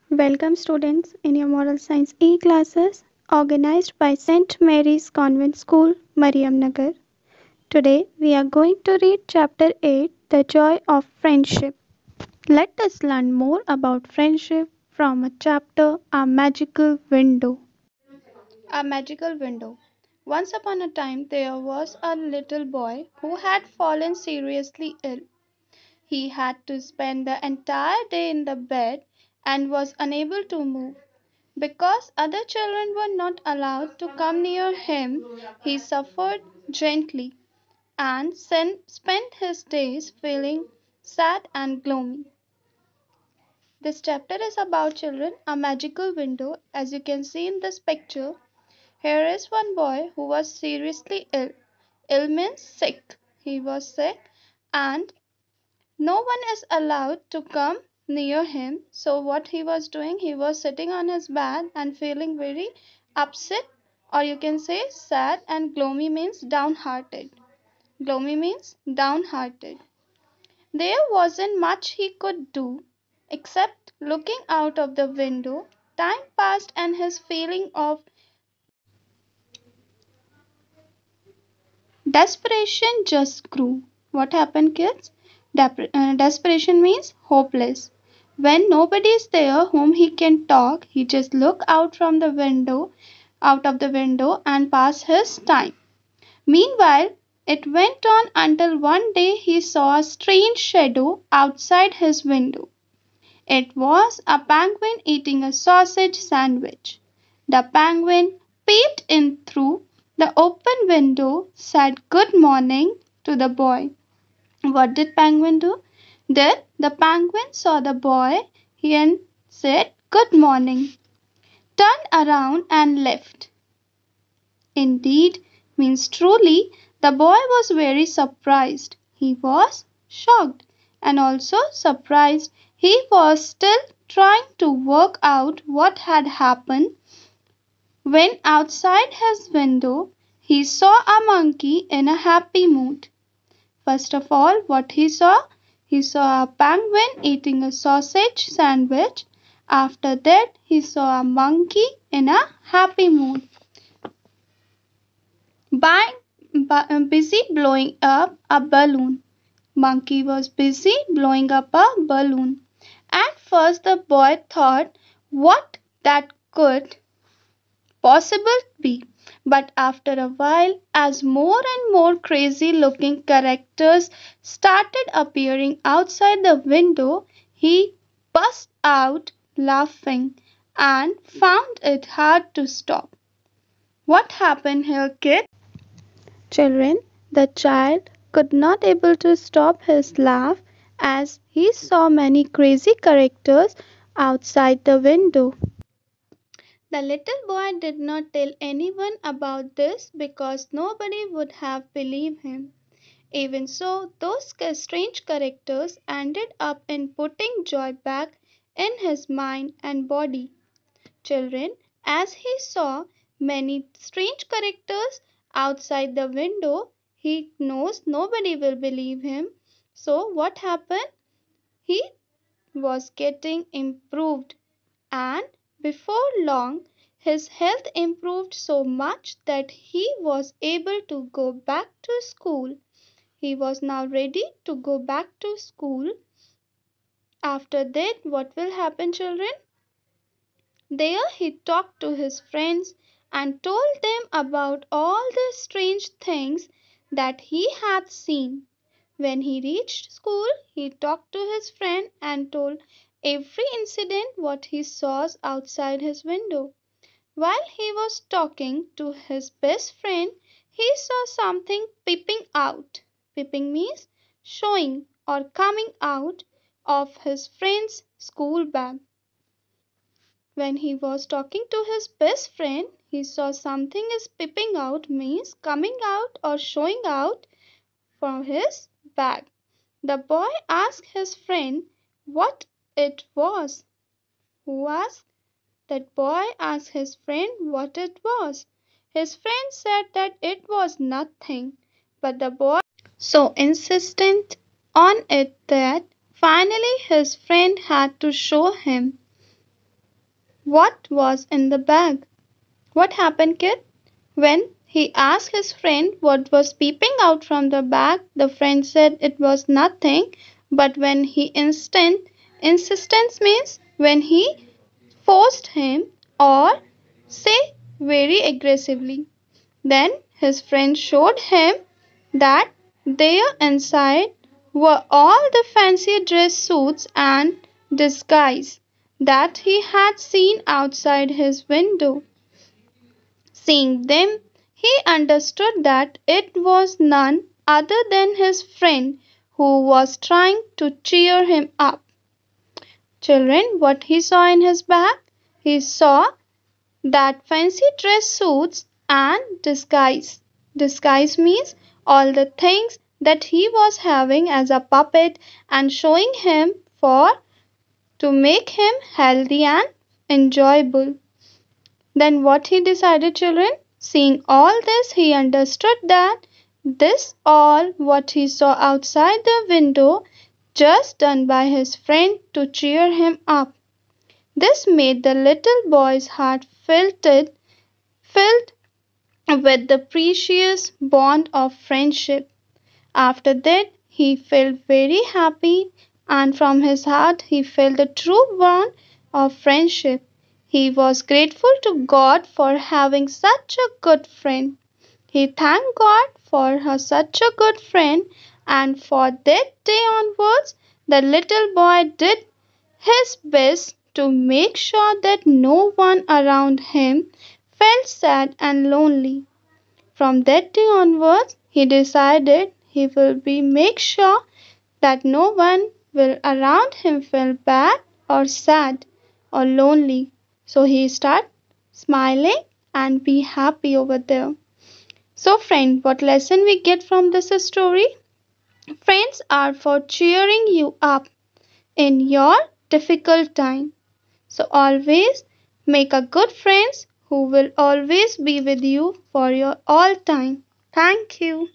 Welcome students in your Moral Science e-classes organized by St. Mary's Convent School, Mariam Nagar. Today we are going to read chapter 8, The Joy of Friendship. Let us learn more about friendship from a chapter, A Magical Window. A magical window. Once upon a time there was a little boy who had fallen seriously ill. He had to spend the entire day in the bed and was unable to move. Because other children were not allowed to come near him, he suffered gently and spent his days feeling sad and gloomy. This chapter is about children, a magical window. As you can see in this picture, here is one boy who was seriously ill. Ill means sick. He was sick and no one is allowed to come near him. So, what he was doing, he was sitting on his bed and feeling very upset, or you can say sad, and gloomy means downhearted. Gloomy means downhearted. There wasn't much he could do except looking out of the window. Time passed, and his feeling of desperation just grew. What happened, kids? Desperation means hopeless. When nobody is there whom he can talk, he just look out of the window and pass his time. Meanwhile, it went on until one day he saw a strange shadow outside his window. It was a penguin eating a sausage sandwich. The penguin peeped in through the open window, said good morning to the boy. What did penguin do? Then the penguin saw the boy and said good morning, turned around and left. Indeed means truly, the boy was very surprised. He was shocked and also surprised. He was still trying to work out what had happened when outside his window he saw a monkey in a happy mood. First of all, what he saw? He saw a penguin eating a sausage sandwich. After that, he saw a monkey in a happy mood. Busy blowing up a balloon. Monkey was busy blowing up a balloon. At first the boy thought what that could possible be. But after a while, as more and more crazy looking characters started appearing outside the window, he burst out laughing and found it hard to stop. What happened here, kid? Children, the child could not able to stop his laugh as he saw many crazy characters outside the window. The little boy did not tell anyone about this because nobody would have believed him. Even so, those strange characters ended up in putting joy back in his mind and body. Children, as he saw many strange characters outside the window, he knows nobody will believe him. So, what happened? He was getting improved, and before long, his health improved so much that he was able to go back to school. He was now ready to go back to school. After that, what will happen, children? There he talked to his friends and told them about all the strange things that he had seen. When he reached school, he talked to his friend and told every incident what he saw outside his window. While he was talking to his best friend, he saw something peeping out. Peeping means showing or coming out of his friend's school bag. When he was talking to his best friend, he saw something is peeping out means coming out or showing out from his bag. The boy asked his friend what it was. Who asked? That boy asked his friend what it was. His friend said that it was nothing, but the boy so insistent on it that finally his friend had to show him. what was in the bag. What happened, kid? When he asked his friend what was peeping out from the bag, the friend said it was nothing, but when he insistence means when he forced him or say very aggressively. Then his friend showed him that there inside were all the fancy dress suits and disguise that he had seen outside his window. Seeing them, he understood that it was none other than his friend who was trying to cheer him up. Children, what he saw in his bag? He saw that fancy dress suits and disguise. Disguise means all the things that he was having as a puppet and showing him for to make him healthy and enjoyable. Then what he decided, children? Seeing all this, he understood that this all what he saw outside the window just done by his friend to cheer him up. This made the little boy's heart filled with the precious bond of friendship. After that, he felt very happy, and from his heart, he felt the true bond of friendship. He was grateful to God for having such a good friend. He thanked God for such a good friend, and for that day onwards, the little boy did his best to make sure that no one around him felt sad and lonely. From that day onwards, he decided he will be make sure that no one will around him feel bad or sad or lonely. So he start smiling and be happy over there. So friend, what lesson we get from this story? Friends are for cheering you up in your difficult time. So always make a good friends who will always be with you for your all time. Thank you.